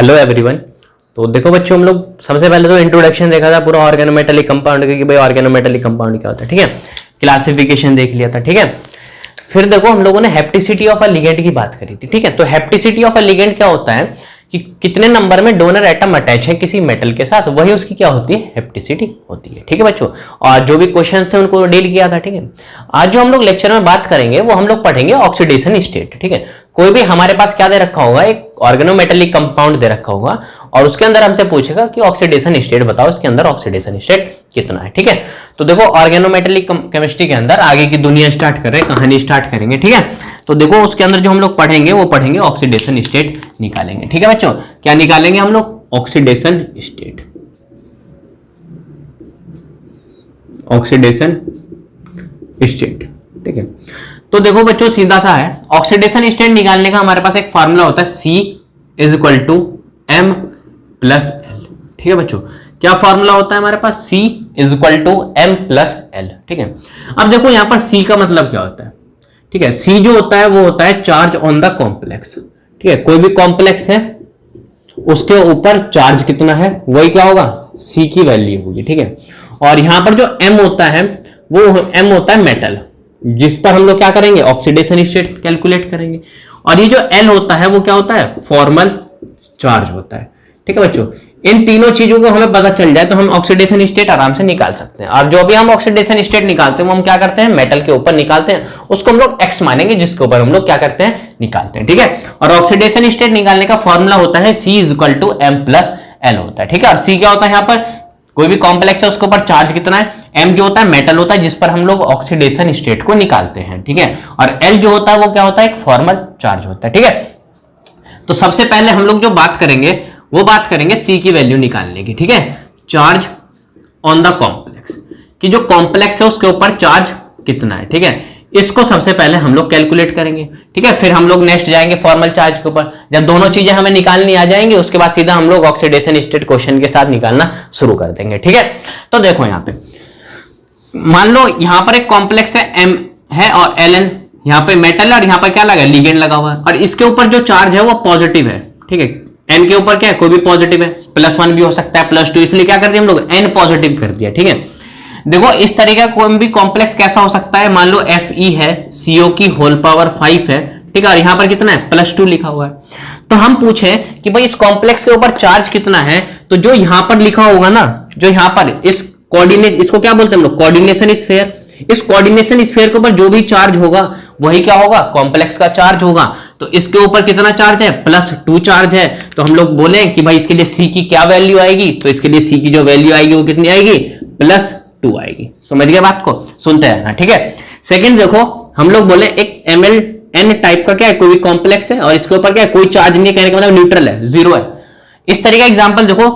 Hello everyone. तो देखो बच्चों, हम लोग सबसे पहले तो इंट्रोडक्शन देखा था पूरा ऑर्गेनोमेटेलिक कंपाउंड का कि भाई ऑर्गेनोमेटेलिक कंपाउंड क्या होता है, ठीक है। क्लासिफिकेशन देख लिया था, ठीक है। फिर देखो हम लोगों ने हेप्टिसिटी ऑफ अ लिगेंड की बात करी थी, ठीक है। तो हेप्टिसिटी ऑफ अ लिगेंड क्या होता है कि कितने नंबर में डोनर एटम अटैच है किसी मेटल के साथ, वही उसकी क्या होती है, हेप्टिसिटी होती है, ठीक है बच्चों। और जो भी क्वेश्चन है उनको डील किया था, ठीक है। आज जो हम लोग लेक्चर में बात करेंगे वो हम लोग पढ़ेंगे ऑक्सीडेशन स्टेट, ठीक है। कोई भी हमारे पास क्या दे रखा होगा, एक ऑर्गेनोमेटेलिक कंपाउंड दे रखा होगा और उसके अंदर हमसे पूछेगा कि ऑक्सीडेशन स्टेट बताओ, इसके अंदर ऑक्सीडेशन स्टेट कितना है, ठीक है। तो देखो ऑर्गेनोमेटेलिक केमिस्ट्री के अंदर आगे की दुनिया स्टार्ट कर रहे हैं, कहानी स्टार्ट करेंगे, ठीक है। तो देखो उसके अंदर जो हम लोग पढ़ेंगे वो पढ़ेंगे ऑक्सीडेशन स्टेट निकालेंगे, ठीक है बच्चों। क्या निकालेंगे हम लोग, ऑक्सीडेशन स्टेट, ऑक्सीडेशन स्टेट, ठीक है। तो देखो बच्चों सीधा सा है, ऑक्सीडेशन स्टेट निकालने का हमारे पास एक फार्मूला होता है C is equal to M plus L, ठीक है बच्चों। क्या फार्मूला होता है हमारे पास, C is equal to M plus L, ठीक है। अब देखो यहां पर C का मतलब क्या होता है, ठीक है। C जो होता है वो होता है चार्ज ऑन द कॉम्प्लेक्स, ठीक है। कोई भी कॉम्प्लेक्स है उसके ऊपर चार्ज कितना है, वही क्या होगा, C की वैल्यू होगी, ठीक है। और यहां पर जो M होता है वो M होता है मेटल, जिस पर हम लोग क्या करेंगे, ऑक्सीडेशन स्टेट कैलकुलेट करेंगे। और ये जो L होता है वो क्या होता है, फॉर्मल चार्ज होता है, ठीक है बच्चों। इन तीनों चीजों को हमें पता चल जाए तो हम ऑक्सीडेशन स्टेट आराम से निकाल सकते हैं। और जो भी हम ऑक्सीडेशन स्टेट निकालते हैं वो हम क्या करते हैं, मेटल के ऊपर निकालते हैं, उसको हम लोग X मानेंगे जिसके ऊपर हम लोग क्या करते हैं, निकालते हैं, ठीक है। और ऑक्सीडेशन स्टेट निकालने का फॉर्मूला होता है C is equal to M plus L होता है, ठीक है। और C क्या होता है, यहाँ पर कोई भी कॉम्प्लेक्स है उसके ऊपर चार्ज कितना है, M जो होता है मेटल होता है जिस पर हम लोग ऑक्सीडेशन स्टेट को निकालते हैं, ठीक है। और L जो होता है वो क्या होता है, एक फॉर्मल चार्ज होता है, ठीक है। तो सबसे पहले हम लोग जो बात करेंगे वो बात करेंगे C की वैल्यू निकालने की, ठीक है। चार्ज ऑन द कॉम्प्लेक्स, कि जो कॉम्प्लेक्स है उसके ऊपर चार्ज कितना है, ठीक है। इसको सबसे पहले हम लोग कैलकुलेट करेंगे, ठीक है। फिर हम लोग नेक्स्ट जाएंगे फॉर्मल चार्ज के ऊपर। जब दोनों चीजें हमें निकालनी आ जाएंगी उसके बाद सीधा हम लोग ऑक्सीडेशन स्टेट क्वेश्चन के साथ निकालना शुरू कर देंगे, ठीक है। तो देखो यहाँ पे मान लो यहाँ पर एक कॉम्प्लेक्स है M है और Ln यहाँ पे मेटल है और यहाँ पर क्या लगा है, लिगेंड लगा हुआ है। और इसके ऊपर जो चार्ज है वो पॉजिटिव है, ठीक है। N के ऊपर क्या है, कोई भी पॉजिटिव है, +1 भी हो सकता है, +2, इसलिए क्या कर दिया हम लोग, N पॉजिटिव कर दिया, ठीक है। देखो इस तरीके का कोई भी कॉम्प्लेक्स कैसा हो सकता है, मान लो Fe है, CO की होल पावर 5 है, ठीक है। और यहां पर कितना है, +2 लिखा हुआ है। तो हम पूछे कि भाई इस कॉम्प्लेक्स के ऊपर चार्ज कितना है, तो जो यहां पर लिखा होगा ना, जो यहां पर इस कोऑर्डिनेट, इसको क्या बोलते हैं हम लोग, कोऑर्डिनेशन स्फीयर। इस कोऑर्डिनेशन स्फीयर के ऊपर जो भी चार्ज होगा वही क्या होगा, कॉम्प्लेक्स का चार्ज होगा। तो इसके ऊपर कितना चार्ज है, +2 चार्ज है। तो हम लोग बोले कि भाई इसके लिए C की क्या वैल्यू आएगी, तो इसके लिए C की जो वैल्यू आएगी वो कितनी आएगी, +2 आएगी। समझ गए बात को, सुनते हैं, ठीक है। सेकंड देखो हम लोग बोले एक MlN टाइप का क्या है, कोई भी कॉम्प्लेक्स है और इसके ऊपर क्या है, कोई चार्ज नहीं, कहने का मतलब न्यूट्रल है, 0 है। इस तरीके का एग्जांपल देखो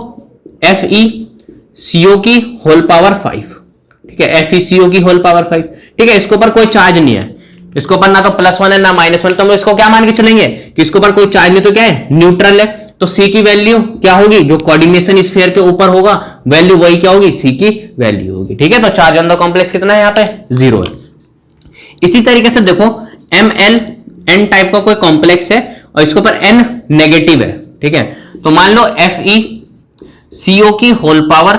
FeCO की होल पावर 5, ठीक है। FeCO की होल पावर 5, ठीक है। इसके ऊपर कोई चार्ज नहीं है, इसके ऊपर ना तो +1 है ना -1, तो हम इसको क्या मान के चलेंगे कि इसके ऊपर कोई चार्ज नहीं, तो क्या है, न्यूट्रल है। तो C की वैल्यू क्या होगी, जो कोऑर्डिनेशन स्फीयर के ऊपर होगा वैल्यू वही क्या होगी, C की वैल्यू होगी, ठीक है। तो चार्ज ऑन द कॉम्प्लेक्स कितना है, यहाँ पे 0 है। इसी तरीके से देखो MlN टाइप का कोई कॉम्प्लेक्स है और इसके ऊपर N नेगेटिव है, ठीक है। तो मान लो FeCO की होल पावर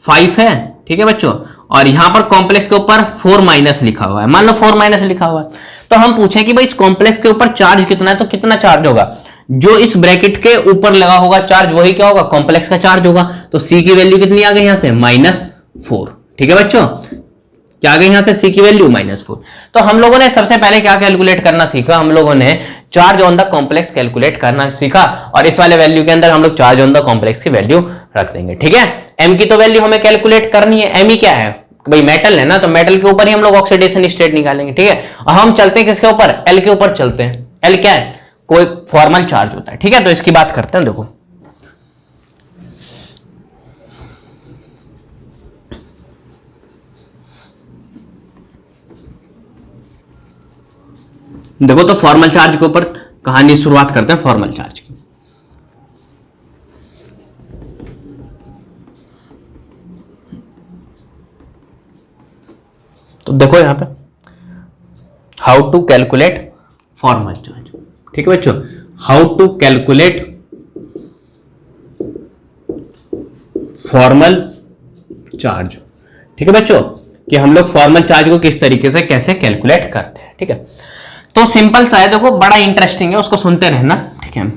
5 है, ठीक है बच्चों। और यहां पर कॉम्प्लेक्स के ऊपर 4- लिखा हुआ है, मान लो 4- लिखा हुआ है। तो हम पूछे कि भाई इस कॉम्प्लेक्स के ऊपर चार्ज कितना है, तो कितना चार्ज होगा, जो इस ब्रैकेट के ऊपर लगा होगा चार्ज वही क्या होगा, कॉम्प्लेक्स का चार्ज होगा। तो C की वैल्यू कितनी आ गई यहां से, -4, ठीक है बच्चों। क्या आ गई यहां से C की वैल्यू, -4। तो हम लोगों ने सबसे पहले क्या कैलकुलेट करना सीखा, हम लोगों ने charge on the complex calculate करना सीखा। और इस वाले वैल्यू के अंदर हम लोग चार्ज ऑन द कॉम्प्लेक्स की वैल्यू रख देंगे, ठीक है। M की तो वैल्यू हमें कैलकुलेट करनी है, M ही क्या है भाई, मेटल है ना, तो मेटल के ऊपर ही हम लोग ऑक्सीडेशन स्टेट निकालेंगे, ठीक है। और हम चलते हैं किसके ऊपर, L के ऊपर चलते हैं। L क्या है, कोई फॉर्मल चार्ज होता है, ठीक है। तो इसकी बात करते हैं, देखो देखो तो फॉर्मल चार्ज के ऊपर कहानी शुरुआत करते हैं, फॉर्मल चार्ज की। तो देखो यहां पे how to calculate formal charge, ठीक है बच्चों। How to calculate formal charge. ठीक है बच्चों, कि हम लोग फॉर्मल चार्ज को किस तरीके से कैसे कैलकुलेट करते हैं। ठीक है, तो सिंपल सा है, देखो बड़ा इंटरेस्टिंग है, उसको सुनते रहना। ठीक है,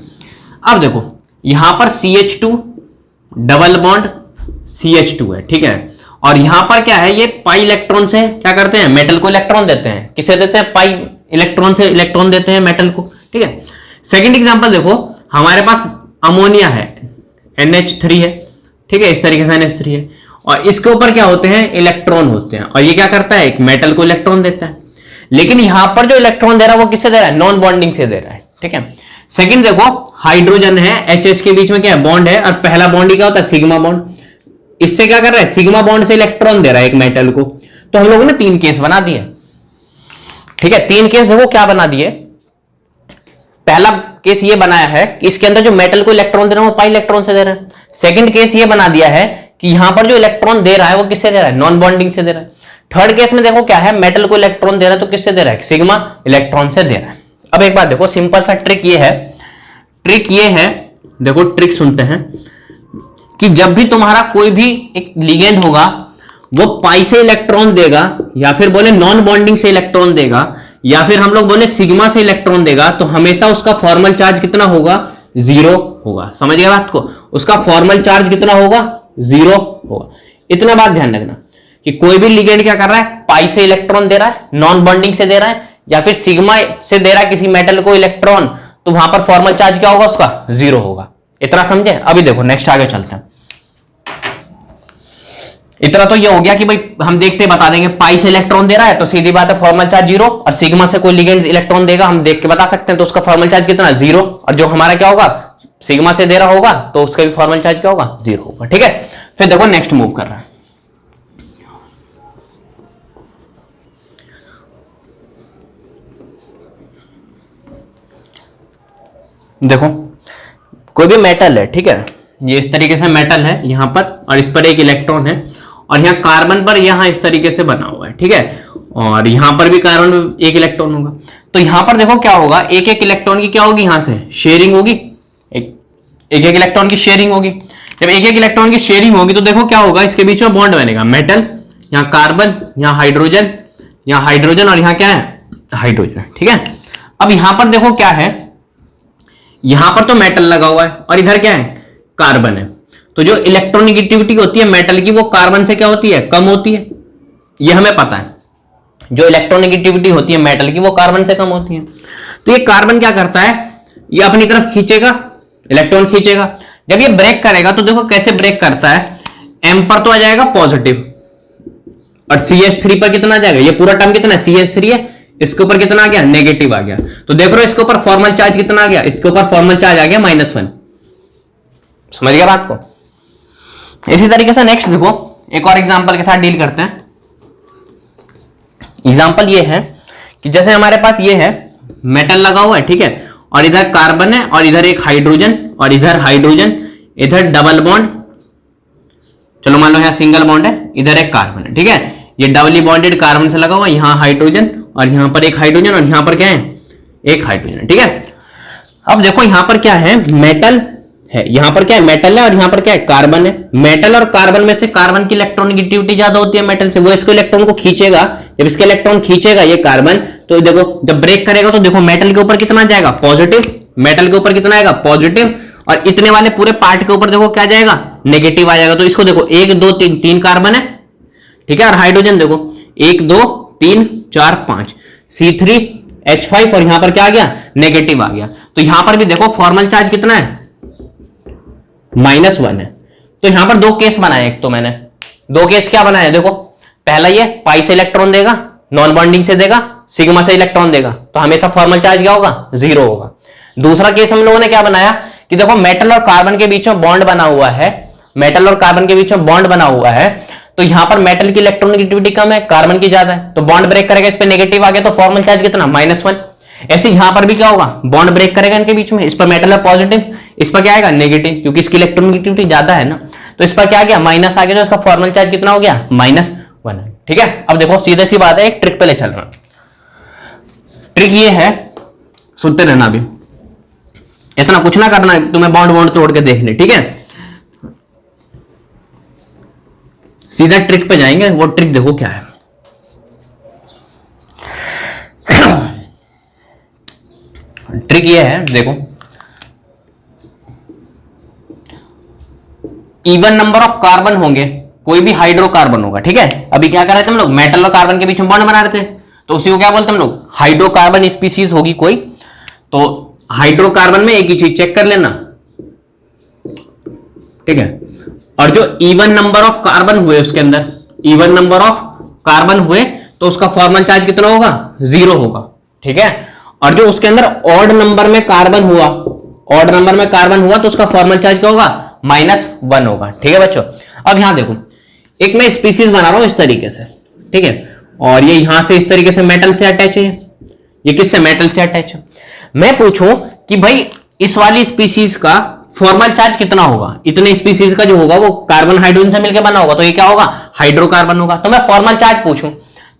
अब देखो यहां पर CH2 डबल बॉन्ड CH2 है। ठीक है, और यहां पर क्या है, ये पाई इलेक्ट्रॉन से क्या करते हैं, मेटल को इलेक्ट्रॉन देते हैं। किसे देते हैं, पाई इलेक्ट्रॉन से इलेक्ट्रॉन देते हैं मेटल को। ठीक है, सेकंड एग्जांपल देखो, हमारे पास अमोनिया है, NH3 है। ठीक है, इस तरीके से NH3 है, और इसके ऊपर क्या होते हैं, इलेक्ट्रॉन होते हैं, और ये क्या करता है, एक मेटल को इलेक्ट्रॉन देता है। लेकिन यहां पर जो इलेक्ट्रॉन दे रहा है वो किससे दे रहा है, नॉन बॉन्डिंग से दे रहा है। ठीक है, सेकंड देखो, हाइड्रोजन है, HH के बीच में क्या है, बॉन्ड है, और पहला बॉन्ड क्या होता है, सिग्मा बॉन्ड। इससे क्या कर रहा है, सिग्मा बॉन्ड से इलेक्ट्रॉन दे रहा है एक मेटल को। तो हम लोगों ने 3 केस बना दिए। ठीक है, 3 केस देखो क्या बना दिए। पहला केस ये बनाया है कि इसके अंदर जो मेटल को इलेक्ट्रॉन दे रहा है वो पाई इलेक्ट्रॉन से दे रहा है। सेकंड केस ये बना दिया है कि यहां पर जो इलेक्ट्रॉन दे रहा है वो किससे दे रहा है, नॉन बॉन्डिंग से दे रहा है। थर्ड केस में देखो क्या है, मेटल को इलेक्ट्रॉन दे रहा है, तो किससे दे रहा है, सिग्मा इलेक्ट्रॉन से दे रहा है। अब एक बात देखो, सिंपल सा ट्रिक ये है, देखो ट्रिक सुनते हैं, कि जब भी तुम्हारा कोई भी एक लिगेंड होगा वो पाई से इलेक्ट्रॉन देगा, या फिर बोले नॉन बॉन्डिंग से इलेक्ट्रॉन देगा, या फिर हम लोग बोले सिग्मा से इलेक्ट्रॉन देगा, तो हमेशा उसका फॉर्मल चार्ज कितना होगा, 0 होगा। समझ गए बात को, उसका फॉर्मल चार्ज कितना होगा, 0 होगा। इतना बात ध्यान रखना कि कोई भी लिगेंड क्या कर रहा है, पाई से इलेक्ट्रॉन दे रहा है, नॉन बॉन्डिंग से दे रहा है, या फिर सिग्मा से दे रहा है किसी मेटल को इलेक्ट्रॉन, तो वहां पर फॉर्मल चार्ज क्या होगा, उसका 0 होगा। इतना समझे। अभी देखो नेक्स्ट आगे चलते हैं। इतना तो ये हो गया कि भाई हम देखते बता देंगे, पाई से इलेक्ट्रॉन दे रहा है तो सीधी बात है फॉर्मल चार्ज 0, और सिग्मा से कोई लिगेंड इलेक्ट्रॉन देगा हम देख के बता सकते हैं, तो उसका फॉर्मल चार्ज कितना, 0, और जो हमारा क्या होगा, सिग्मा से दे रहा होगा तो उसका भी फॉर्मल चार्ज क्या होगा, 0 होगा। ठीक है, फिर देखो नेक्स्ट मूव कर रहा है। देखो कोई भी मेटल है, ठीक है, ये इस तरीके से मेटल है यहां पर, और इस पर एक इलेक्ट्रॉन है, और यहाँ कार्बन पर यहां इस तरीके से बना हुआ है। ठीक है, और यहां पर भी कार्बन में एक इलेक्ट्रॉन होगा। तो यहां पर देखो क्या होगा, एक एक इलेक्ट्रॉन की क्या होगी, यहां से शेयरिंग होगी, एक एक इलेक्ट्रॉन की शेयरिंग होगी। जब एक एक इलेक्ट्रॉन की शेयरिंग होगी तो देखो क्या होगा, इसके बीच में बॉन्ड बनेगा, मेटल, यहाँ कार्बन, यहाँ हाइड्रोजन, यहाँ हाइड्रोजन, और यहाँ क्या है, हाइड्रोजन। ठीक है, अब यहां पर देखो क्या है, यहां पर तो मेटल लगा हुआ है, और इधर क्या है, कार्बन है। तो जो इलेक्ट्रोनेगेटिविटी होती है मेटल की, वो कार्बन से क्या होती है, कम होती है। ये हमें पता है, जो इलेक्ट्रोनेगेटिविटी होती है मेटल की वो कार्बन से कम होती है। तो ये कार्बन क्या करता है, ये अपनी तरफ खींचेगा, इलेक्ट्रॉन खींचेगा। जब ये ब्रेक करेगा तो देखो कैसे ब्रेक करता है, M पर तो आ जाएगा पॉजिटिव, और CH3 पर कितना आ जाएगा, ये पूरा टर्म कितना है, CH3 है, इसके ऊपर कितना आ गया, नेगेटिव आ गया। तो देख रहे हो इसके ऊपर फॉर्मल चार्ज कितना आ गया, इसके ऊपर फॉर्मल चार्ज आ गया -1। समझ गया बात को। इसी तरीके से नेक्स्ट देखो, एक और एग्जांपल के साथ डील करते हैं। एग्जांपल ये है कि जैसे हमारे पास ये है, मेटल लगा हुआ है, ठीक है, और इधर कार्बन है, और इधर एक हाइड्रोजन, और इधर हाइड्रोजन, इधर डबल बॉन्ड, चलो मान लो यहाँ सिंगल बॉन्ड है, इधर एक कार्बन है। ठीक है, ये डबली बॉन्डेड कार्बन से लगा हुआ, यहाँ हाइड्रोजन, और यहाँ पर एक हाइड्रोजन, और यहाँ पर क्या है, एक हाइड्रोजन। ठीक है, अब देखो यहाँ पर क्या है, मेटल है, यहाँ पर क्या है, मेटल है, और यहाँ पर क्या है, कार्बन है। मेटल और कार्बन में से कार्बन की इलेक्ट्रोनेगेटिविटी ज्यादा होती है मेटल से, वो इसको इलेक्ट्रॉन को खींचेगा। जब इसके इलेक्ट्रॉन खींचेगा ये कार्बन, तो देखो जब ब्रेक करेगा तो देखो मेटल के ऊपर कितना जाएगा, पॉजिटिव, मेटल के ऊपर कितना आएगा, पॉजिटिव, और इतने वाले पूरे पार्ट के ऊपर देखो क्या जाएगा, नेगेटिव आ जाएगा। तो इसको देखो 1 2 3 3 कार्बन है, ठीक है, और हाइड्रोजन देखो 1 2 3 4 5 C3H5, और यहां पर क्या आ गया, नेगेटिव आ गया। तो यहां पर भी देखो फॉर्मल चार्ज कितना है, -1 है। तो यहां पर 2 केस बनाए, एक तो मैंने 2 केस क्या बनाया, देखो पहला ये पाई से इलेक्ट्रॉन देगा, नॉन बॉन्डिंग से देगा, सिग्मा से इलेक्ट्रॉन देगा, तो हमेशा फॉर्मल चार्ज क्या होगा, 0 होगा। दूसरा केस हम लोगों ने क्या बनाया कि देखो मेटल और कार्बन के बीच में बॉन्ड बना हुआ है, मेटल और कार्बन के बीच में बॉन्ड बना हुआ है, तो यहां पर मेटल की इलेक्ट्रोनेगेटिविटी कम है, कार्बन की ज्यादा है, तो बॉन्ड ब्रेक करेगा, इस पे नेगेटिव आ गया, तो फॉर्मल चार्ज कितना, -1। ऐसे यहां पर भी क्या होगा, बॉन्ड ब्रेक करेगा इनके बीच में, इस पर मेटल है पॉजिटिव, इस पर क्या आएगा, नेगेटिव, क्योंकि इसकी इलेक्ट्रोनेगेटिविटी ज्यादा है ना, तो इस पर क्या आ गया, माइनस आ गया, तो इसका फॉर्मल चार्ज कितना हो गया, -1। ठीक है, अब देखो सीधे सी बात है, एक ट्रिक पे ले चल रहा। ट्रिक ये है, सुनते रहना, अभी इतना कुछ ना करना, तुम्हें बॉन्ड तोड़ के देख ले। ठीक है, सीधा ट्रिक पे जाएंगे। वो ट्रिक देखो क्या है। ट्रिक ये है, देखो इवन नंबर ऑफ कार्बन होंगे, कोई भी हाइड्रोकार्बन होगा, ठीक है। अभी क्या कर रहे थे हम लोग, मेटल और कार्बन के बीच में बॉन्ड बना रहे थे, तो उसी को क्या बोलते हैं हम लोग, हाइड्रोकार्बन स्पीसीज होगी कोई। तो हाइड्रोकार्बन में एक ही चीज चेक कर लेना, ठीक है। और जो इवन नंबर ऑफ कार्बन हुए उसके अंदर, इवन नंबर ऑफ कार्बन हुए तो उसका फॉर्मल चार्ज कितना होगा, 0 होगा, ठीक है। और जो उसके अंदर ऑड नंबर में कार्बन हुआ, ऑड नंबर में कार्बन हुआ तो उसका फॉर्मल चार्ज क्या होगा, -1 होगा, ठीक है बच्चों। अब यहां देखो, एक मैं स्पीसीज बना रहा हूं इस तरीके से, ठीक है, और ये यहां से इस तरीके से मेटल से अटैच है, ये किससे, मेटल से अटैच है। मैं पूछूं कि भाई इस वाली स्पीसीज का फॉर्मल चार्ज कितना होगा, इतने स्पीसीज का जो होगा वो कार्बन हाइड्रोजन से मिलकर बना होगा, तो ये क्या होगा, हाइड्रोकार्बन होगा। तो मैं फॉर्मल चार्ज पूछूं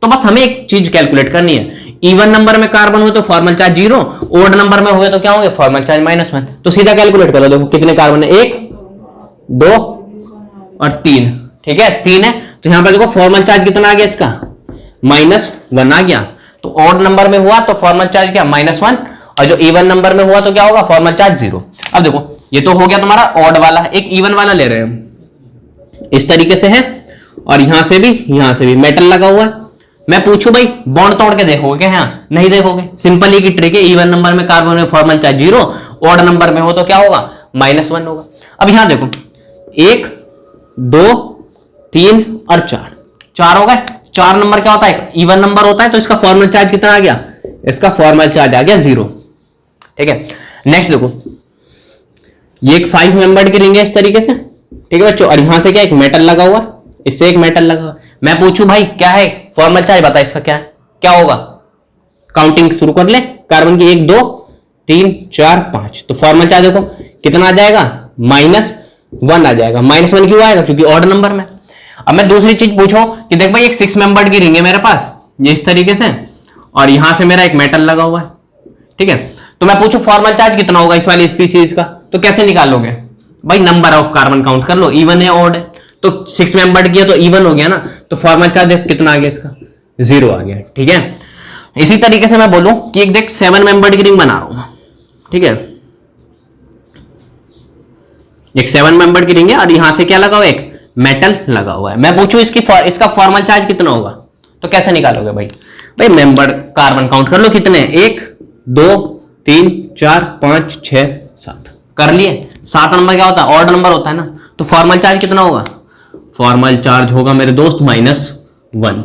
तो बस हमें एक चीज कैलकुलेट करनी है, इवन नंबर में कार्बन हुए तो फॉर्मल चार्ज 0, ओड नंबर में हुए तो क्या होंगे, फॉर्मल चार्ज -1। तो सीधा कैलकुलेट करो, देखो कितने कार्बन है, 1 2 और 3, ठीक है, 3 है। तो यहां पर देखो फॉर्मल चार्ज कितना आ गया इसका, -1 आ गया। तो ऑड नंबर में हुआ तो फॉर्मल चार्ज क्या, -1, और जो इवन नंबर में हुआ तो क्या होगा, फॉर्मल चार्ज 0। अब देखो ये तो हो गया तुम्हारा ऑड वाला, एक इवन वाला ले रहे हैं, इस तरीके से है, और यहां से भी मेटल लगा हुआ है। मैं पूछूं भाई बॉन्ड तोड़ के देखोगे क्या, हाँ नहीं देखोगे, सिंपल ही की ट्रिक है, इवन नंबर में कार्बन में फॉर्मल चार्ज 0, ऑड नंबर में हो तो क्या होगा, -1 होगा। अब यहां देखो 1 2 3 और 4 हो गए। 4 नंबर क्या होता है, इवन नंबर होता है, तो इसका फॉर्मल चार्ज कितना आ गया, इसका फॉर्मल चार्ज आ गया 0, ठीक है। नेक्स्ट देखो, ये एक 5 मेंबर्ड की रिंग है इस तरीके से, ठीक है बच्चों, और यहां से क्या एक मेटल लगा हुआ, इससे एक मेटल लगा हुआ। मैं पूछूं भाई क्या है फॉर्मल चार्ज, बता इसका क्या होगा, काउंटिंग शुरू कर ले, कार्बन की 1 2 3 4 5, तो फॉर्मल चार्ज देखो कितना आ जाएगा, -1 आ जाएगा। -1 क्यों आएगा, क्योंकि ऑड नंबर में। अब मैं दूसरी चीज पूछूं कि देख भाई एक 6 मेंबर्ड की रिंग है मेरे पास, ये इस तरीके से, और यहां से मेरा एक मेटल लगा हुआ है, ठीक है। तो मैं पूछूं फॉर्मल चार्ज कितना होगा इस वाली स्पीसीज का, तो कैसे निकालोगे भाई, नंबर ऑफ कार्बन काउंट कर लो, इवन है ऑड है, तो 6 मेंबर्ड किया तो इवन हो गया ना, तो फॉर्मल चार्ज कितना आ गया इसका, 0 आ गया, ठीक है। इसी तरीके से मैं बोलूं कि एक देख 7 मेंबर्ड की रिंग बना रहा हूं, ठीक है, एक 7 मेंबर्ड की रिंग है, और यहां से क्या लगा हुआ है, एक मेटल लगा हुआ है। मैं पूछूं इसका फॉर्मल चार्ज कितना होगा, तो कैसे निकालोगे भाई मेंबर कार्बन काउंट कर लो कितने, 1 2 3 4 5 6 7 कर लिए। 7 नंबर क्या होता है, ऑड नंबर होता है ना, तो फॉर्मल चार्ज कितना होगा, फॉर्मल चार्ज होगा मेरे दोस्त -1,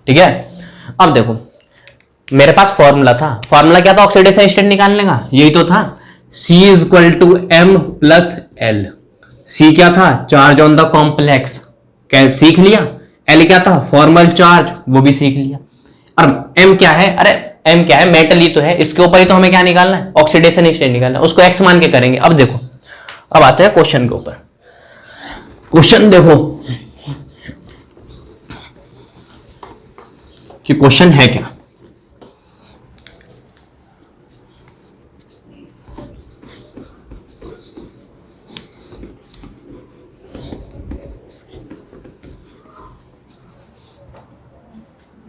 ठीक है। अब देखो मेरे पास फॉर्मूला था, फॉर्मूला क्या था, ऑक्सीडेशन स्टेट निकालने का, यही तो था, C = M + L। C क्या था, चार्ज ऑन द कॉम्प्लेक्स, सीख लिया। L क्या था, फॉर्मल चार्ज, वो भी सीख लिया। और M क्या है, अरे M क्या है, मेटल ही तो है, इसके ऊपर ही तो हमें क्या निकालना है, ऑक्सीडेशन स्टेट निकालना है, उसको X मान के करेंगे। अब देखो, अब आते हैं क्वेश्चन के ऊपर। क्वेश्चन देखो कि क्वेश्चन है क्या।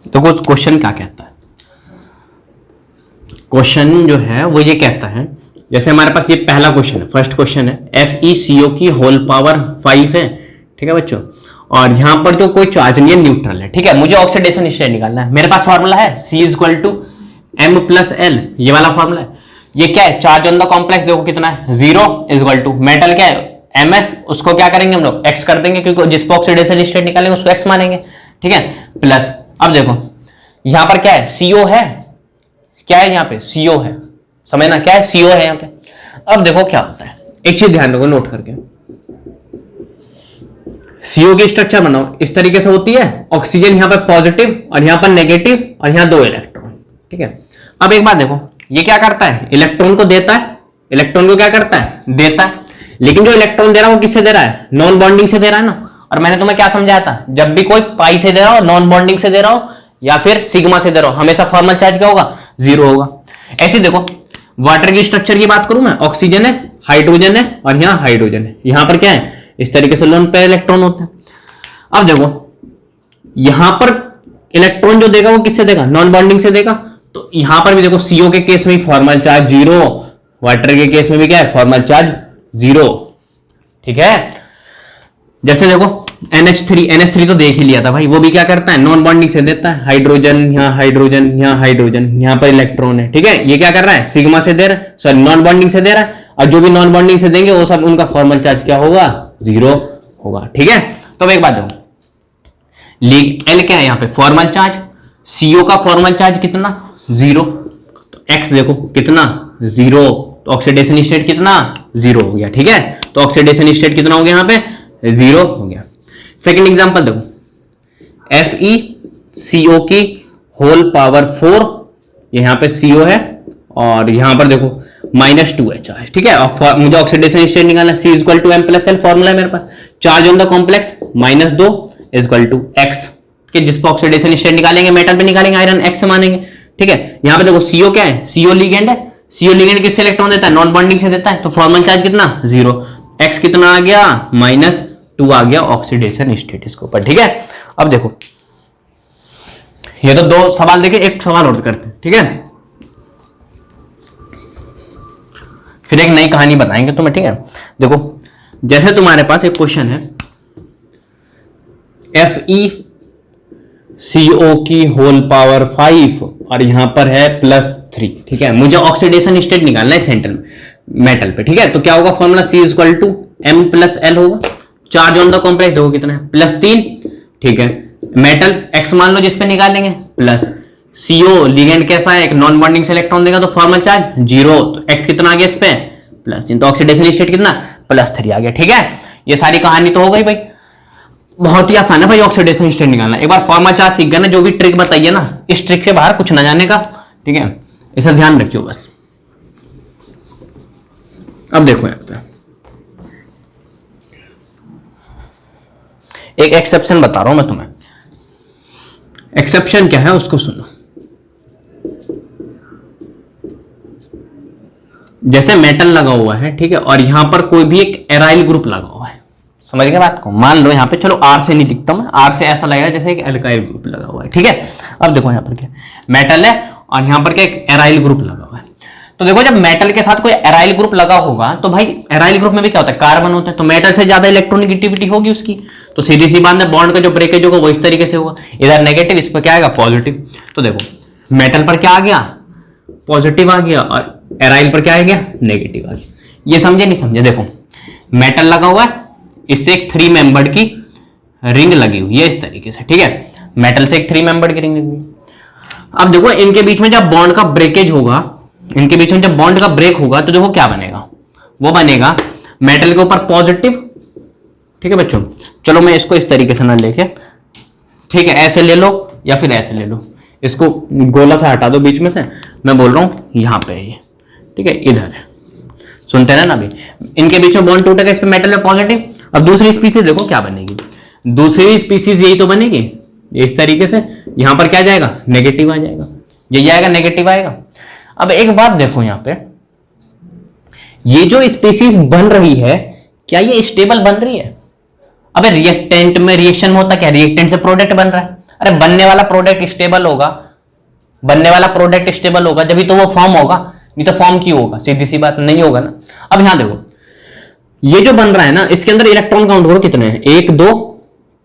तो क्वेश्चन क्या कहता है, क्वेश्चन जो है वो ये कहता है, जैसे हमारे पास ये पहला क्वेश्चन है, फर्स्ट क्वेश्चन है, FeCO की होल पावर 5 है, ठीक है बच्चों, और यहां पर जो कोई चार्ज नहीं है, न्यूट्रल है, ठीक है। मुझे ऑक्सीडेशन स्टेट निकालना है, मेरे पास फॉर्मूला है C = M + L, ये वाला फॉर्मूला है। ये क्या है, चार्ज ऑन द कॉम्प्लेक्स देखो कितना है, 0 = मेटल क्या है, M है, उसको क्या करेंगे हम लोग, X कर देंगे, क्योंकि जिस पर ऑक्सीडेशन स्टेट निकालेंगे उसको X मानेंगे, ठीक है, प्लस। अब देखो यहां पर क्या है, CO है, क्या है यहाँ पे, CO है, समझना क्या है, CO है यहाँ पे। अब देखो क्या होता है, एक चीज ध्यान रखो नोट करके, CO की स्ट्रक्चर बनाओ इस तरीके से होती है, ऑक्सीजन यहाँ पे पॉजिटिव और यहाँ पर नेगेटिव, और यहाँ 2 इलेक्ट्रॉन, ठीक है। अब एक बात देखो, ये क्या करता है, इलेक्ट्रॉन को देता है, इलेक्ट्रॉन को क्या करता है, देता है, लेकिन जो इलेक्ट्रॉन दे रहा है वो किससे दे रहा है, नॉन बॉन्डिंग से दे रहा है ना। और मैंने तुम्हें क्या समझाया था, जब भी कोई पाई से दे रहा हो, नॉन बॉन्डिंग से दे रहा हो, या फिर सिग्मा से दे रहा हो, हमेशा फॉर्मल चार्ज क्या होगा, 0 होगा। ऐसे देखो वाटर की स्ट्रक्चर की बात करूं मैं, ऑक्सीजन है, हाइड्रोजन है, और यहाँ हाइड्रोजन है, यहाँ पर क्या है, इस तरीके से लोन पेयर इलेक्ट्रॉन होते हैं। अब देखो यहां पर इलेक्ट्रॉन जो देगा वो किससे देगा, नॉन बॉन्डिंग से देगा। तो यहां पर भी देखो CO के केस में फॉर्मल चार्ज 0, वाटर के केस में भी क्या है, फॉर्मल चार्ज 0। ठीक है, जैसे देखो NH3 तो देख ही लिया था भाई, वो भी क्या करता है, नॉन बॉन्डिंग से देता है, हाइड्रोजन यहाँ हाइड्रोजन यहाँ हाइड्रोजन, यहाँ पर इलेक्ट्रॉन है। ठीक है, ये क्या कर रहा है, सिग्मा से दे रहा है, सॉरी नॉन बॉन्डिंग से दे रहा है, और जो भी नॉन बॉन्डिंग से देंगे वो सब उनका फॉर्मल चार्ज क्या होगा, 0 होगा। ठीक है, तो अब एक बात देखो, L क्या है यहाँ पे, फॉर्मल चार्ज, CO का फॉर्मल चार्ज कितना, 0, तो X देखो कितना, 0, तो ऑक्सीडेशन स्टेट कितना, 0 हो गया। ठीक है, तो ऑक्सीडेशन स्टेट कितना हो गया यहाँ पे, 0 हो गया। सेकंड एग्जांपल देखो, FeCO की होल पावर 4, यहां पे CO है और यहां पर देखो -2 है चार्ज। ठीक है, और मुझे ऑक्सीडेशन स्टेट निकालना, C = M + L फॉर्मूला है मेरे पास, charge on the complex -2 = X, कि जिस पर ऑक्सीडेशन स्टेट निकालेंगे मेटल पे निकालेंगे, आयरन X से मानेंगे। ठीक है, यहां पे देखो CO क्या है, CO लिगेंड है, CO लिगेंड किससे इलेक्ट्रॉन देता है, नॉन बॉन्डिंग से देता है, तो फॉर्मल चार्ज कितना, 0, X कितना आ गया, -2 आ गया ऑक्सीडेशन स्टेट इसके ऊपर। ठीक है, अब देखो ये तो 2 सवाल देखे, एक सवाल और करते हैं। ठीक है, फिर एक नई कहानी बताएंगे तुम्हें। ठीक है, देखो जैसे तुम्हारे पास एक क्वेश्चन है, FeCO की होल पावर 5 और यहां पर है +3। ठीक है, मुझे ऑक्सीडेशन स्टेट निकालना है सेंटर में मेटल पे। ठीक है, तो क्या होगा फॉर्मूला, C = M + L होगा, चार्ज ऑन द कॉम्प्लेक्स देखो कितना है, +3। ठीक है, मेटल X मान लो जिस पे निकालेंगे, प्लस CO लिगेंड कैसा है, एक नॉन बॉन्डिंग से इलेक्ट्रॉन देगा तो फॉर्मल चार्ज 0, तो X कितना आ गया इस पे, +3, तो ऑक्सीडेशन स्टेट कितना, +3 आ गया। ठीक है, ये सारी कहानी तो हो गई भाई, बहुत ही आसान है भाई ऑक्सीडेशन स्टेट निकालना। एक बार फॉर्मल चार्ज सीख गए ना, जो भी ट्रिक बताइए ना, इस ट्रिक से बाहर कुछ ना जाने का। ठीक है, इसे ध्यान रखियो बस। अब देखो यहाँ पे एक एक्सेप्शन बता रहा हूं मैं तुम्हें, एक्सेप्शन क्या है उसको सुनो। जैसे मेटल लगा हुआ है, ठीक है, और यहां पर कोई भी एक एराइल ग्रुप लगा हुआ है, समझ गए बात को, मान लो यहां पे, चलो R से नहीं लिखता मैं, R से ऐसा लगेगा जैसे एक एल्काइल ग्रुप लगा हुआ है। ठीक है, अब देखो यहां पर क्या मेटल है और यहां पर क्या एक एराइल ग्रुप लगा हुआ है। तो देखो जब मेटल के साथ कोई एराइल ग्रुप लगा होगा तो भाई एराइल ग्रुप में भी क्या होता है, कार्बन होता है, तो मेटल से ज्यादा इलेक्ट्रोनेगेटिविटी होगी उसकी, तो सीधी सी बात है बॉन्ड का जो ब्रेकेज होगा वो इस तरीके से होगा, इधर नेगेटिव, इस पर क्या आएगा, पॉजिटिव। तो देखो मेटल पर क्या आ गया, पॉजिटिव आ गया, और एराइल पर क्या आ गया, नेगेटिव आ गया। ये समझे नहीं समझे, देखो मेटल लगा हुआ है, इससे एक 3 मेंबर्ड की रिंग लगी हुई है इस तरीके से। ठीक है, मेटल से एक 3 मेंबर्ड की रिंग लगी हुई। अब देखो इनके बीच में जब बॉन्ड का ब्रेकेज होगा, इनके बीच में जब बॉन्ड का ब्रेक होगा तो देखो क्या बनेगा, वो बनेगा मेटल के ऊपर पॉजिटिव। ठीक है बच्चों, चलो मैं इसको इस तरीके से ना लेके, ठीक है, ऐसे ले लो या फिर ऐसे ले लो, इसको गोला सा हटा दो बीच में से, मैं बोल रहा हूं यहां पे है ये, ठीक है, इधर है, सुनते हैं ना अभी, इनके बीच में बॉन्ड टूटेगा, इस पे मेटल में पॉजिटिव। अब दूसरी स्पीसीज देखो क्या बनेगी, दूसरी स्पीसीज यही तो बनेगी, इस तरीके से, यहां पर क्या जाएगा, नेगेटिव आ जाएगा, ये जाएगा नेगेटिव आएगा। अब एक बात देखो यहां पे, ये जो स्पीसीज बन रही है क्या ये स्टेबल बन रही है? अबे रिएक्टेंट में रिएक्शन होता क्या, रिएक्टेंट से प्रोडक्ट बन रहा है, अरे बनने वाला प्रोडक्ट स्टेबल होगा, बनने वाला प्रोडक्ट स्टेबल होगा जब भी तो वो फॉर्म होगा, नहीं तो फॉर्म क्यों होगा, सीधी सी बात नहीं होगा ना। अब यहां देखो ये जो बन रहा है ना, इसके अंदर इलेक्ट्रॉन काउंट करो कितने हैं, 1 2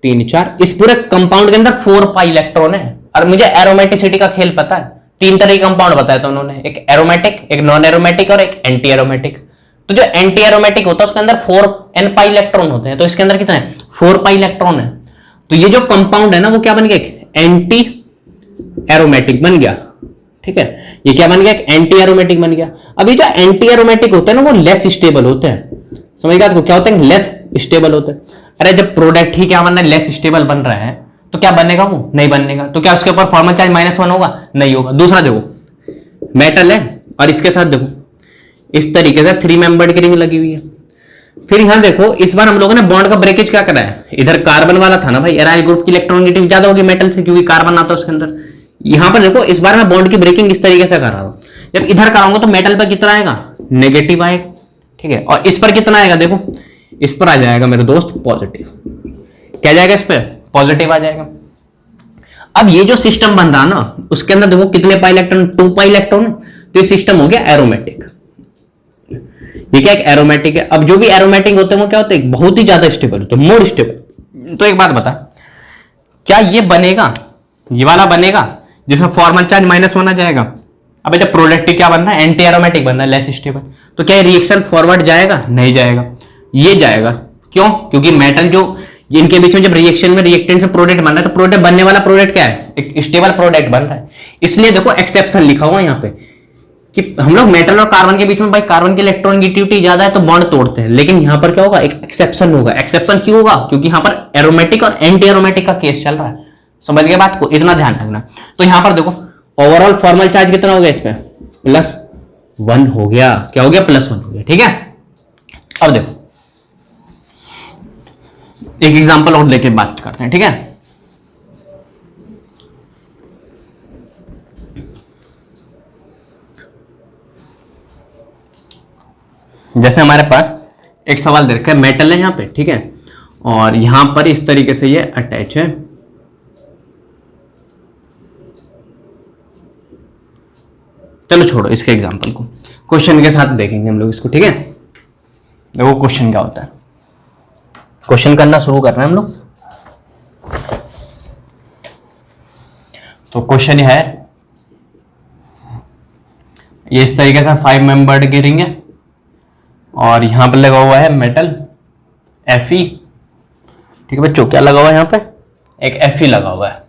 3 4, इस पूरे कंपाउंड के अंदर 4 पाई इलेक्ट्रॉन है। और मुझे एरोमेटिसिटी का खेल पता है, 3 तरह के कंपाउंड बताया था उन्होंने, एक एरोमेटिक, एक नॉन एरोमेटिक और एक एंटी एरोमेटिक। तो जो एंटी एरोमेटिक होता है उसके अंदर 4n पाई इलेक्ट्रॉन होते हैं, तो इसके अंदर कितना है, 4 पाई इलेक्ट्रॉन है। तो ये जो कंपाउंड है ना वो क्या बन गया, एक एंटी एरोमेटिक बन गया। ठीक है, ये क्या बन गया, एक एंटी एरोमेटिक बन गया। अब ये जो एंटी एरोमेटिक होते हैं ना वो लेस स्टेबल होते हैं, समझ गया, क्या होते हैं, लेस स्टेबल होते हैं। अरे जब प्रोडक्ट ही क्या बन रहा है, लेस स्टेबल बन रहा है, तो क्या बनेगा, वो नहीं बनेगा, तो क्या उसके ऊपर फॉर्मल चार्ज -1 होगा, नहीं होगा। दूसरा देखो मेटल है और इसके साथ देखो इस तरीके से 3 मेंबर्ड की रिंग लगी हुई है। फिर यहां देखो इस बार हम लोगों ने बॉन्ड का ब्रेकेज क्या करा है, इधर कार्बन वाला था ना भाई, एराइल ग्रुप की इलेक्ट्रोनेगेटिविटी ज्यादा होगी मेटल से क्योंकि कार्बन आता है उसके अंदर। यहां पर देखो इस बार मैं बॉन्ड की ब्रेकिंग इस तरीके से कर रहा हूं, जब इधर कराऊंगा तो मेटल पर कितना आएगा, नेगेटिव आएगा। ठीक है, और इस पर कितना आएगा, देखो इस पर आ जाएगा मेरे दोस्त पॉजिटिव, क्या जाएगा इस पर पॉजिटिव आ जाएगा। अब ये जो सिस्टम बन रहा ना उसके अंदर देखो कितने पाई इलेक्ट्रॉन, 2 पाई इलेक्ट्रॉन, तो ये सिस्टम हो गया एरोमेटिक। ये क्या एक एरोमेटिक है। अब जो भी एरोमेटिक होते हैं वो क्या होते हैं, बहुत ही ज्यादा स्टेबल होते हैं, मोर स्टेबल। तो एक बात बता, क्या ये बनेगा, ये वाला बनेगा जिसमें फॉर्मल चार्ज -1 आ जाएगा। अब जब प्रोडक्ट क्या बनना है, एंटी एरोमेटिक बनना है, लेस स्टेबल, तो क्या रिएक्शन फॉरवर्ड जाएगा, नहीं जाएगा, ये जाएगा। क्यों? क्योंकि मेटल जो इनके बीच में जब रिएक्शन में रिएक्टेंट से प्रोडक्ट बन रहा है तो प्रोडक्ट बनने वाला प्रोडक्ट क्या है, एक स्टेबल प्रोडक्ट बन रहा है। इसलिए देखो एक्सेप्शन लिखा हुआ है यहाँ पे कि हम लोग मेटल और कार्बन के बीच में, भाई कार्बन की इलेक्ट्रॉनिगेटिविटी ज्यादा है तो बॉन्ड तोड़ते हैं, लेकिन यहाँ पर क्या होगा, एक एक्सेप्शन होगा। एक्सेप्शन क्यों होगा? क्योंकि यहाँ पर एरोमेटिक और एंटी एरोमेटिक का केस चल रहा है। समझ गए बात को, इतना ध्यान रखना। तो यहाँ पर देखो ओवरऑल फॉर्मल चार्ज कितना हो गया इसमें, +1 हो गया। क्या हो गया, +1 हो गया। ठीक है, अब देखो एक एग्जांपल और लेके बात करते हैं। ठीक है, जैसे हमारे पास एक सवाल दे रखा है, मेटल है यहाँ पे, ठीक है, और यहां पर इस तरीके से ये अटैच है। चलो छोड़ो इसके एग्जांपल को, क्वेश्चन के साथ देखेंगे हम लोग इसको। ठीक है, देखो क्वेश्चन क्या होता है, क्वेश्चन करना शुरू कर रहे हैं हम लोग। तो क्वेश्चन है ये इस तरीके से 5 मेंबर्ड की रिंग है और यहां पर लगा हुआ है मेटल Fe। ठीक है बच्चों, क्या लगा हुआ है यहाँ पे, एक Fe लगा हुआ है।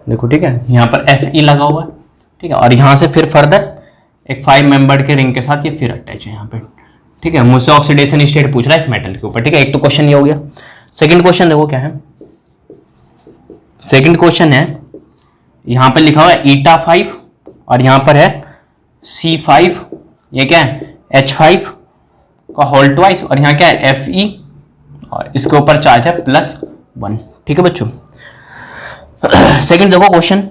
देखो ठीक है, यहाँ पर Fe लगा हुआ है। ठीक है, और यहां से फिर फर्दर एक 5 मेंबर्ड के रिंग के साथ ये फिर अटैच है यहाँ पे। ठीक है, मुझसे ऑक्सीडेशन स्टेट पूछ रहा है इस मेटल के ऊपर। ठीक है, एक तो क्वेश्चन ये हो गया। सेकंड क्वेश्चन देखो क्या है, सेकंड क्वेश्चन है यहां पर लिखा हुआ है η5 और यहां पर है C5, ये क्या है H5 का होल ट्वाइस, और यहां क्या है Fe और इसके ऊपर चार्ज है +1। ठीक है बच्चों, सेकंड देखो क्वेश्चन।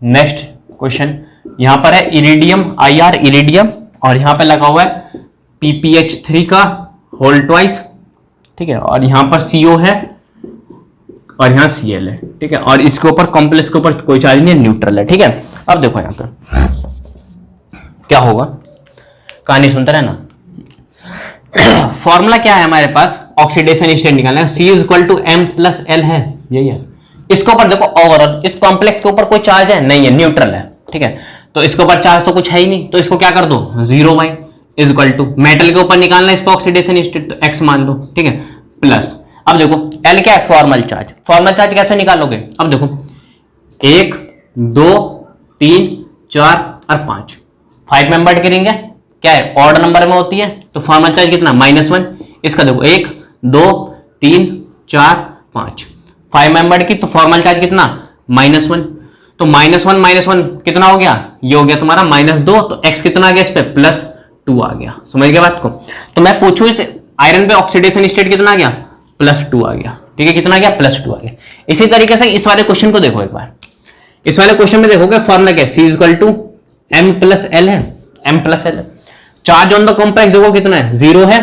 नेक्स्ट क्वेश्चन यहां पर है इरिडियम IR इरिडियम और यहां पर लगा हुआ है PPH3 का होल ट्वाइस। ठीक है, और यहां पर CO है और यहां Cl है। ठीक है, और इसके ऊपर कॉम्प्लेक्स के ऊपर कोई चार्ज नहीं है, न्यूट्रल है। ठीक है, अब देखो यहां पर क्या होगा, कहानी सुनते रहना। फॉर्मूला क्या है हमारे पास, ऑक्सीडेशन स्टेट निकालना है, C = M + L है, यही है। इसके ऊपर देखो ओवरऑल इस कॉम्प्लेक्स के ऊपर कोई चार्ज है नहीं है, न्यूट्रल है। ठीक है, तो इसके ऊपर चार्ज तो कुछ है ही नहीं, तो इसको क्या कर दो 0 y = मेटल के ऊपर निकालना है इसको ऑक्सीडेशन स्टेट, तो x मान लो। ठीक है, प्लस अब देखो L क्या है, फॉर्मल चार्ज। फॉर्मल चार्ज कैसे निकालोगे, अब देखो 1 2 3 4 और 5 मेंबर्ड की रिंग है, क्या है ऑड नंबर में होती है, तो फॉर्मल चार्ज कितना -1। इसका देखो 1 2 3 4 5 मेंबर्ड की, तो फॉर्मल चार्ज कितना -1। तो -1 कितना हो गया, ये हो गया तुम्हारा -2, तो x कितना आ गया इस पे +2 आ गया। समझ गए बात को। तो मैं पूछूं इस आयरन पे ऑक्सीडेशन स्टेट कितना आ गया, +2 आ गया। ठीक है, कितना आ गया, +2 आ गया। इसी तरीके से इस वाले क्वेश्चन को देखो एक बार, इस वाले क्वेश्चन में देखोगे फॉर्मूला क्या है, C = M + L है, M + L। Charge on the complex देखो कितना है, 0 है,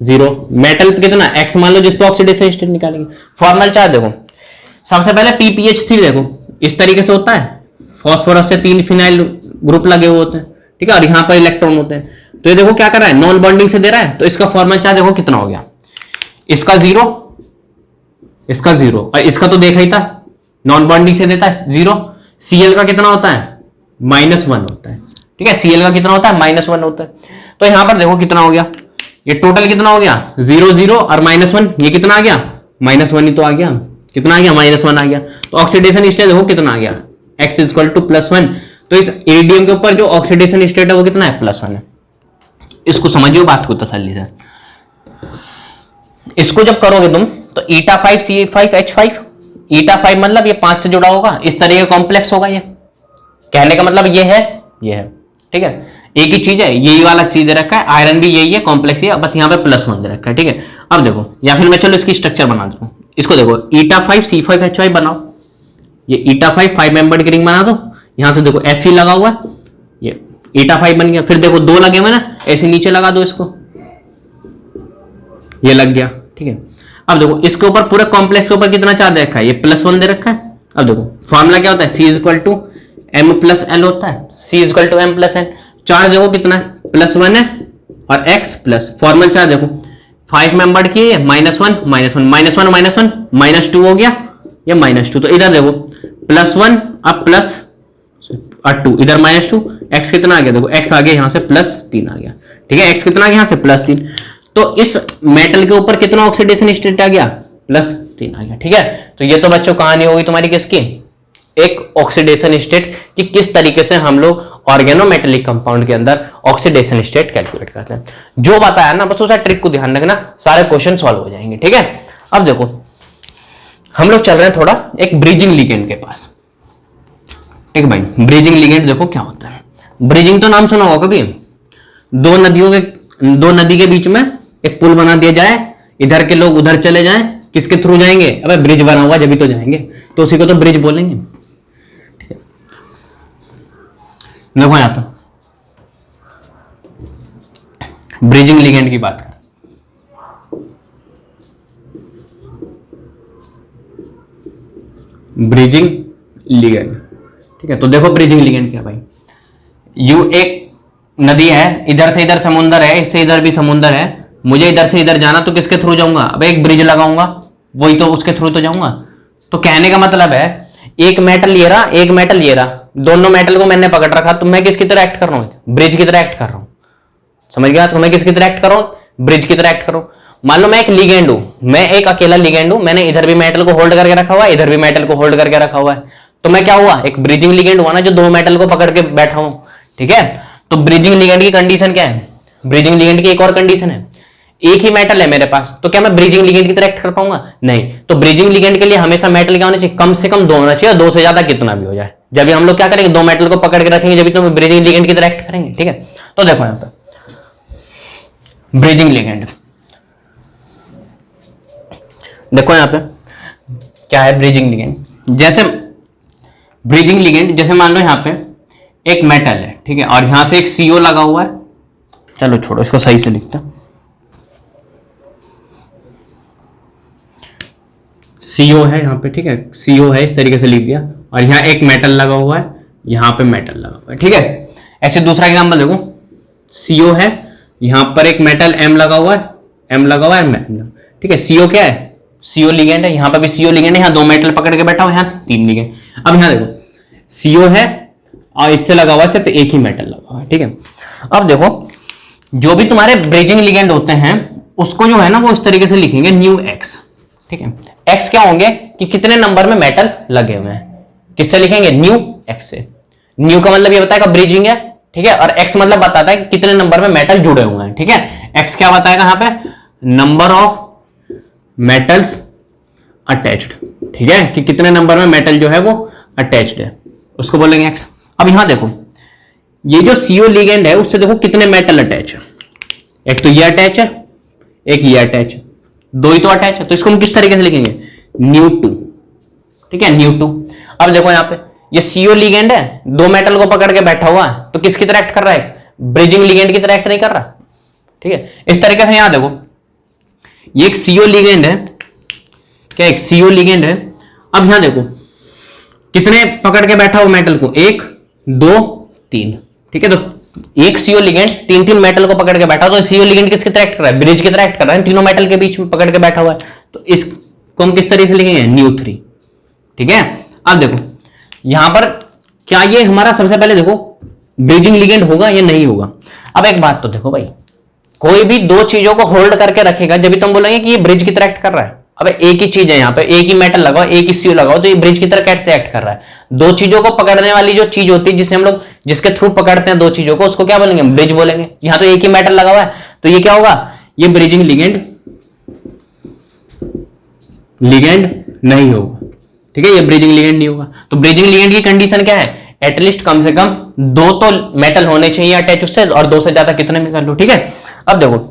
0। मेटल पे कितना x मान लो जिस पे ऑक्सीडेशन स्टेट निकालेंगे। फॉर्मल चार्ज देखो, सबसे पहले PPH3 देखो इस तरीके से होता है, फास्फोरस से 3 फिनाइल ग्रुप लगे हुए होते हैं। ठीक है, और यहां पर इलेक्ट्रॉन होते हैं, तो ये देखो क्या कर रहा है, नॉन बॉन्डिंग से दे रहा है, तो इसका फॉर्मल चार्ज देखो कितना हो गया, इसका 0 इसका 0 और इसका तो देखा ही था, नॉन बॉन्डिंग से देता है 0। Cl का कितना होता है, -1 होता है। ठीक है, Cl का कितना होता है, -1 होता है। तो यहां पर देखो कितना हो गया, ये टोटल कितना हो गया 0 0 और -1, ये कितना आ गया -1 ही तो आ गया, कितना आ गया -1 आ गया। तो ऑक्सीडेशन स्टेट देखो कितना आ गया, x = +1। तो इस इरिडियम के ऊपर जो ऑक्सीडेशन स्टेट है वो कितना है, +1 है। इसको समझियो बात को तसल्ली से। इसको जब करोगे तुम तो η5 C5 H5, η5 मतलब ये 5 से जुड़ा होगा, इस तरह का कॉम्प्लेक्स होगा। ये कहने का मतलब ये है, ये है। ठीक है, एक ही चीज है, यही वाला चीज दे रखा है, आयरन भी यही है, कॉम्प्लेक्स है, बस यहाँ पे +1 दे रखा है। ठीक है, अब देखो, या फिर मैं चलो इसकी स्ट्रक्चर बना दूं, इसको देखो η5 C5 H5 बनाओ, ये η5 5 मेंबर्ड की रिंग बना दो, यहां से देखो Fe लगा हुआ है, ये η5 बन गया। फिर देखो 2 लगे हुए ना, ऐसे नीचे लगा दो इसको, ये लग गया। ठीक है, अब देखो इसके ऊपर पूरे कॉम्प्लेक्स के ऊपर कितना चार्ज रखा है, ये +1 दे रखा है। अब देखो फॉर्मूला क्या होता है, C = m + l होता है, C = m + n। चार्ज देखो कितना है, +1 है और x प्लस फॉर्मल चार्ज देखो 5 मेंबर की है, -1 -1 -1 -2 हो गया, ये -2। तो इधर देखो +1 अब +2, इधर -2, x कितना आ गया, देखो x आ गया यहाँ से +3 आ गया, ठीक है। x कितना आ गया यहाँ से +3, तो इस मेटल के ऊपर कितना ऑक्सीडेशन स्टेट आ गया, +3 आ गया, ठीक है। तो ये तो बच्चों कहानी होगी तुम्हारी किसकी, एक ऑक्सीडेशन स्टेट कि किस तरीके से हम लोग ऑर्गेनोमेटेलिक कंपाउंड के अंदर ऑक्सीडेशन स्टेट कैलकुलेट करते हैं। जो बताया ना बस उस ट्रिक को ध्यान रखना, सारे क्वेश्चन सॉल्व हो जाएंगे, ठीक है। अब देखो हम लोग चल रहे हैं थोड़ा एक ब्रिजिंग लिगेंड के पास, ठीक भाई। ब्रिजिंग लिगेंड देखो क्या होता है। ब्रिजिंग तो नाम सुना होगा कभी, दो नदी के बीच में एक पुल बना दिया जाए, इधर के लोग उधर चले जाएं, किसके थ्रू जाएंगे, अबे ब्रिज बना हुआ जब भी तो जाएंगे, तो उसी को तो ब्रिज बोलेंगे। देखो यहां पर ब्रिजिंग लिगेंड की बात करें, ब्रिजिंग लिगेंड, ठीक है। तो देखो ब्रिजिंग लिगेंड क्या भाई, यू एक नदी है, इधर से इधर समुंदर है, इससे इधर भी समुंदर है, मुझे इधर से इधर जाना तो किसके थ्रू जाऊंगा, अब एक ब्रिज लगाऊंगा, वही तो उसके थ्रू तो जाऊंगा। तो कहने का मतलब है एक मेटल ये रहा, एक मेटल ये रहा, दोनों मेटल को मैंने पकड़ रखा, तो मैं किसकी तरह एक्ट कर रहा हूं, ब्रिज की तरह एक्ट कर रहा हूं, समझ गया। तो मैं किसकी तरह एक्ट कर रहा हूं, ब्रिज की तरह एक्ट कर रहा हूं। मान लो मैं एक लिगेंड हूं, मैं एक अकेला लिगेंड हूं, मैंने इधर भी मेटल को होल्ड करके रखा हुआ है, इधर भी मेटल को होल्ड करके रखा हुआ है, तो मैं क्या हुआ, एक ब्रिजिंग लिगेंड हुआ ना, जो दो मेटल को पकड़ के बैठा हूं, ठीक है। तो ब्रिजिंग लिगेंड की कंडीशन क्या है, ब्रिजिंग लिगेंड की एक और कंडीशन है, एक ही मेटल है मेरे पास, तो क्या मैं ब्रिजिंग लिगेंड की तरह एक्ट कर पाऊंगा, नहीं। तो ब्रिजिंग लिगेंड के लिए हमेशा मेटल क्या होना चाहिए, कम से कम 2 होना चाहिए, 2 से ज्यादा कितना भी हो जाए। जब भी हम लोग क्या करेंगे, 2 मेटल को पकड़ के रखेंगे, जब भी तो ब्रिजिंग लिगेंड की तरह एक्ट करेंगे, ठीक है। तो देखो यहां पर ब्रिजिंग लिगेंड, देखो यहां पे क्या है ब्रिजिंग लिगेंड। जैसे ब्रिजिंग लिगेंड, जैसे मान लो यहां पे एक मेटल है, ठीक है, और यहां से एक CO लगा हुआ है, चलो छोड़ो इसको सही से लिखते हैं, CO है यहाँ पे, ठीक है, CO है, इस तरीके से लिख दिया, और यहाँ एक मेटल लगा हुआ है, यहाँ पे मेटल लगा हुआ है, ठीक है। ऐसे दूसरा एग्जांपल देखो, CO है, यहाँ पर एक मेटल M लगा हुआ है, M लगा हुआ है, ठीक है। CO क्या है, CO लिगेंड है, यहाँ पर भी CO लिगेंड है, यहाँ 2 मेटल पकड़ के बैठा हुआ है, यहाँ 3 लिगेंड। अब यहाँ देखो CO है और इससे लगा हुआ है सिर्फ एक ही मेटल लगा हुआ है, ठीक है। अब देखो जो भी तुम्हारे ब्रिजिंग लिगेंड होते हैं उसको जो है ना वो इस तरीके से लिखेंगे µx, ठीक है। x क्या होंगे कि कितने नंबर में मेटल लगे हुए हैं, किससे लिखेंगे, µx से। न्यू का मतलब ये बताएगा ब्रिजिंग है, ठीक है, और x मतलब बताता है कि कितने नंबर में मेटल जुड़े हुए हैं, ठीक है। x क्या बताएगा यहाँ पे, नंबर ऑफ मेटल्स अटैच्ड, ठीक है, कि कितने नंबर में मेटल जो है वो अटैच्ड है, उसको बोलेंगे x। अब यहां देखो ये जो CO लिगेंड है उससे देखो कितने मेटल अटैच है, एक तो ये अटैच है, एक ये अटैच है, 2 ही तो अटैच है, तो इसको हम किस तरीके से लिखेंगे, µ2, ठीक है, µ2। अब देखो यहाँ पे ये CO लिगेंड है, 2 मेटल को पकड़ के बैठा हुआ है, तो किसकी तरह एक्ट कर रहा है, ब्रिजिंग लिगेंड की तरह एक्ट नहीं कर रहा, ठीक है। इस तरीके से यहां देखो ये एक CO लिगेंड है, क्या एक CO लिगेंड है। अब यहां देखो कितने पकड़ के बैठा हुआ मेटल को, 1 2 3, ठीक है। तो एक CO लिगेंड 3 मेटल को पकड़ के बैठा, तो CO लिगेंड किसकी तरह एक्ट कर रहा है, ब्रिज की तरह एक्ट कर रहा है, तीनों मेटल के बीच में पकड़ के बैठा हुआ है, तो इसको हम किस तरीके से लिखेंगे, µ3, ठीक है। अब देखो यहां पर क्या ये हमारा सबसे पहले देखो ब्रिजिंग लिगेंड होगा या नहीं होगा। अब एक बात तो देखो भाई, कोई भी 2 चीजों को होल्ड करके रखेगा जब भी तुम बोलेंगे कि ये ब्रिज की तरह एक्ट कर रहा है। अब एक ही चीज है यहाँ पे, एक ही मेटल लगाओ, एक ही CO लगाओ, तो ये ब्रिज की तरह कैसे एक्ट कर रहा है। 2 चीजों को पकड़ने वाली जो चीज होती है जिससे हम लोग जिसके थ्रू पकड़ते हैं 2 चीजों को, उसको क्या बोलेंगे, ब्रिज बोलेंगे। यहाँ तो एक ही मेटल लगा हुआ है, तो ये क्या होगा, ये ब्रिजिंग लिगेंड नहीं होगा, ठीक है, ये ब्रिजिंग लिगेंड नहीं होगा। तो ब्रिजिंग लिगेंड की कंडीशन क्या है, एटलीस्ट कम से कम 2 तो मेटल होने चाहिए अटैच उससे, और 2 से ज्यादा कितने भी कर लो, ठीक है। अब देखो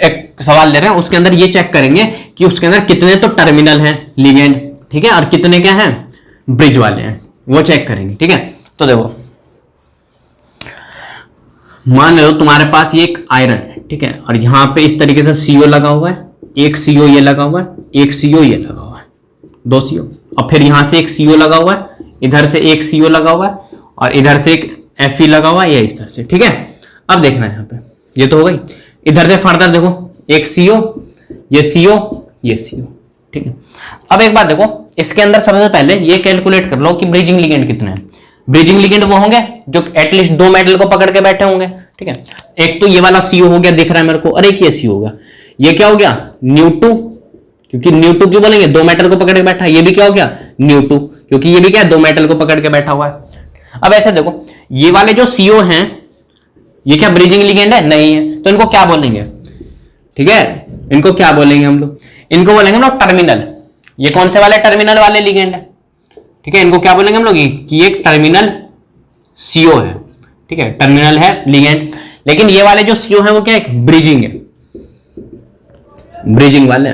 एक सवाल ले रहे हैं, उसके अंदर ये चेक करेंगे कि उसके अंदर कितने तो टर्मिनल हैं लिगेंड, ठीक है, और कितने क्या हैं ब्रिज वाले हैं, वो चेक करेंगे, ठीक है। तो देखो मान लो तुम्हारे पास ये एक आयरन है, ठीक है, और यहां पे इस तरीके से CO लगा हुआ है, एक CO ये लगा हुआ है, एक CO ये लगा हुआ है, 2 CO, और फिर यहां से एक CO लगा हुआ है, इधर से एक CO लगा हुआ है, और इधर से एक Fe लगा हुआ है, ये इस तरह से। ठीक है, अब देखना है यहाँ पे, ये तो हो गई। इधर से फर्दर देखो, एक CO, ये CO, ये CO। ठीक है, अब एक बात देखो, इसके अंदर सबसे पहले ये कैलकुलेट कर लो कि ब्रिजिंग लिगेंड कितने हैं। ब्रिजिंग लिगेंड वो होंगे जो एटलीस्ट 2 मेटल को पकड़ के बैठे होंगे। ठीक है, एक तो ये वाला CO हो गया, दिख रहा है मेरे को, और एक ये CO हो गया। ये क्या हो गया, न्यू2, क्योंकि न्यू2 क्यों बोलेंगे, 2 मेटल को पकड़ के बैठा। ये भी क्या हो गया, न्यू2, क्योंकि ये भी क्या है, 2 मेटल को पकड़ के बैठा हुआ है। अब ऐसे देखो, ये वाले जो CO हैं, ये क्या ब्रिजिंग लिगेंड है, नहीं है, तो इनको क्या बोलेंगे। ठीक है, इनको क्या बोलेंगे हम लोग, इनको बोलेंगे हम लोग टर्मिनल। ये कौन से वाले, टर्मिनल वाले लिगेंड है। ठीक है, इनको क्या बोलेंगे हम लोग कि एक टर्मिनल CO है। ठीक है, टर्मिनल है लिगेंड। लेकिन ये वाले जो CO है वो क्या है, ब्रिजिंग है, ब्रिजिंग वाले।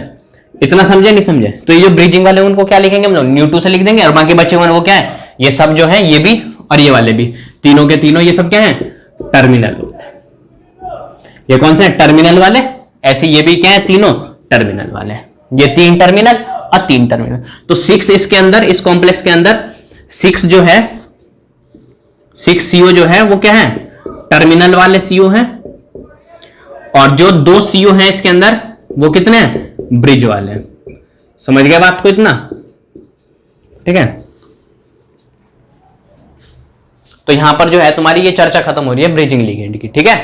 इतना समझे नहीं समझे, तो ये जो ब्रिजिंग वाले उनको क्या लिखेंगे हम लोग, न्यू2 से लिख देंगे, और बाकी बचे हुए वो क्या है, ये सब जो है, ये भी और ये वाले भी, तीनों के तीनों ये सब क्या है, टर्मिनल। ये कौन से हैं, टर्मिनल वाले। ऐसे ये भी क्या है, तीनों टर्मिनल वाले। ये 3 टर्मिनल और 3 टर्मिनल, तो 6 इसके अंदर, इस कॉम्प्लेक्स के अंदर 6 जो है, 6 CO जो है वो क्या है, टर्मिनल वाले CO है, और जो 2 CO हैं इसके अंदर वो कितने हैं, ब्रिज वाले। समझ गए बात को इतना। ठीक है, तो यहां पर जो है तुम्हारी ये चर्चा खत्म हो रही है ब्रिजिंग लिगेंड की। ठीक है,